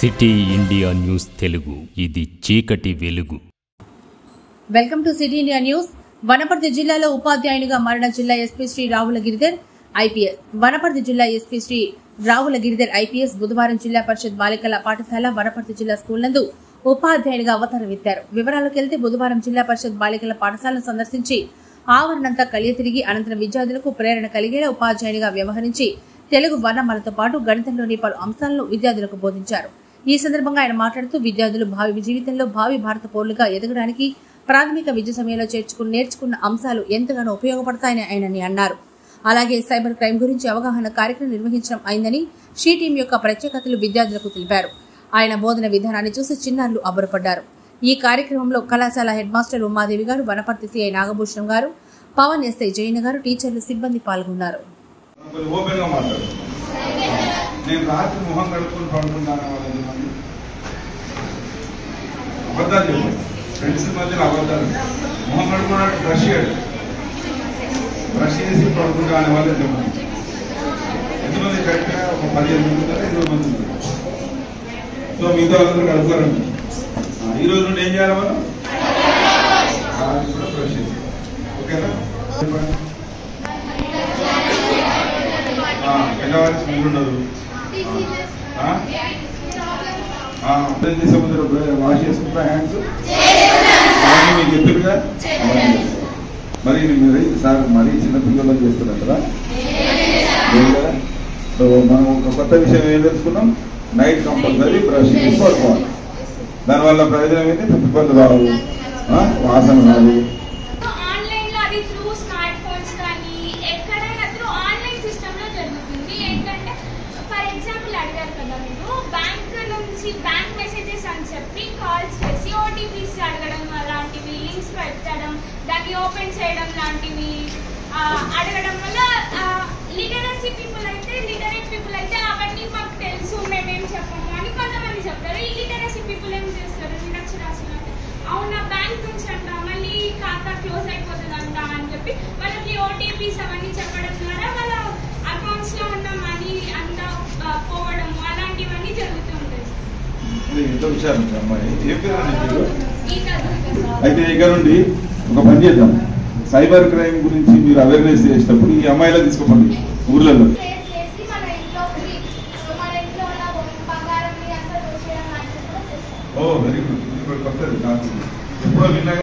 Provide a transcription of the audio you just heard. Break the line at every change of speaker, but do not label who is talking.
City India news Telugu ఇది చీకటి వెలుగు.
Welcome to city India news. Wanaparthy జిల్లాలో ఉపాధ్యాయునిగా మారిన జిల్లా ఎస్పీ శ్రీ రావుల గిరిధర్ ఐపీఎస్. వనపర్తి జిల్లా ఎస్పీ శ్రీ రావుల గిరిధర్ ఐపీఎస్ బుధవారం జిల్లా పరిషత్ బాలికల పాఠశాల వనపర్తి జిల్లా స్కూల్ నందు ఉపాధ్యాయునిగా అవతారం ఎత్తారు. వివరాలకు వెళ్తే బుధవారం జిల్లా పరిషత్ బాలికల పాఠశాలను సందర్శించి ఆవరణంతా కలియ తిరిగి అనంతరం విద్యార్థులకు ప్రేరణ కలిగేలా ఉపాధ్యాయునిగా వ్యవహరించి తెలుగు వర్ణమాలతో పాటు గణితంలోని పలు అంశాలను విద్యార్థులకు బోధించారు. ఈ సందర్భంగా ఆయన మాట్లాడుతూ విద్యార్థులు భావి జీవితంలో భావి భారత పౌరులుగా ఎదగడానికి ప్రాథమిక విద్య సమయంలో నేర్చుకున్న అంశాలు ఎంతగానో ఉపయోగపడతాయని ఆయనని అన్నారు. అలాగే సైబర్ క్రైమ్ గురించి అవగాహన కార్యక్రమం నిర్వహించడం అయిందని షీ టీం యొక్క ప్రత్యేకతలు విద్యార్థులకు తెలిపారు. ఆయన బోధన విధానాన్ని చూసి చిన్నారులు అబ్బురపడ్డారు. ఈ కార్యక్రమంలో కళాశాల హెడ్ మాస్టర్ ఉమాదేవి గారు, వనపర్తి సిఐ నాగభూషణం గారు, పవన్ ఎస్ఐ జైన్ గారు, టీచర్లు, సిబ్బంది పాల్గొన్నారు.
నేను రాత్రి మొహం కడుక్కొని పడుకుంటాను. అబద్ధాలు చెప్పండి, ఫ్రెండ్స్ మధ్యలో అబద్ధాలు. మొహం కడుక్కున్నట్టు బ్రష్ చేసి పడుకుంటా అనే వాళ్ళు ఎంతమంది? ఎంతమంది? కరెక్ట్గా ఒక 15 మంది ఉన్నారు, 20 మంది ఉన్నారు. సో మిగతా వాళ్ళందరూ కడుక్కోరండి. ఈ రోజు నుండి ఏం చేయాలి మనం? కూడా బ్రష్ చేసి, ఓకేనా? పెద్దవారికి స్మెల్ ఉండదు. వాష్ చేసుకుంటా హ్యాండ్స్ మీకు ఎత్తుగా. మరి మీరు సార్ మరీ చిన్నపిల్లలు చేస్తున్నారు కదా. సో మనం ఒక కొత్త విషయం ఏం తెలుసుకున్నాం, నైట్ కంపల్సరీ బ్రష్ చేసి పడుకోవాలి. దానివల్ల ప్రయోజనం ఏంటి? ఇబ్బంది రావు, వాసన రాదు.
బ్యాంక్ మెసేజెస్ అని చెప్పి కాల్స్ చేసి ఓటీపీస్ అడగడం లాంటివి, లింక్స్ పెట్టడం, దాన్ని ఓపెన్ చేయడం లాంటివి అడగడం వల్ల లిటరసీ లిటరేట్ పీపుల్ అయితే అవన్నీ మాకు తెలుసు, మేమేం చెప్పము అని కొంతమంది చెప్తారు. ఈ లిటరసీ పీపుల్ ఏం చేస్తారు, నిరక్షరాస్యులు అంటే అవునా బ్యాంక్ నుంచి అంట, మళ్ళీ ఖాతా క్లోజ్ అయిపోతుందంట అని చెప్పి వాళ్ళకి ఓటీపీస్ అవన్నీ చెప్పడం ద్వారా వాళ్ళ అకౌంట్స్ లో ఉన్న మనీ అంతా పోవడం అలాంటివన్నీ జరుగుతూ ఉంటాయి.
అయితే ఇక్కడ నుండి ఒక పని చేద్దాం, సైబర్ క్రైమ్ గురించి మీరు అవేర్నెస్ చేసేటప్పుడు ఈ అమ్మాయిలా తీసుకోండి ఊర్లలో. ఓ వెరీ గుడ్, కొత్తది నాకు ఎప్పుడో విన్నా.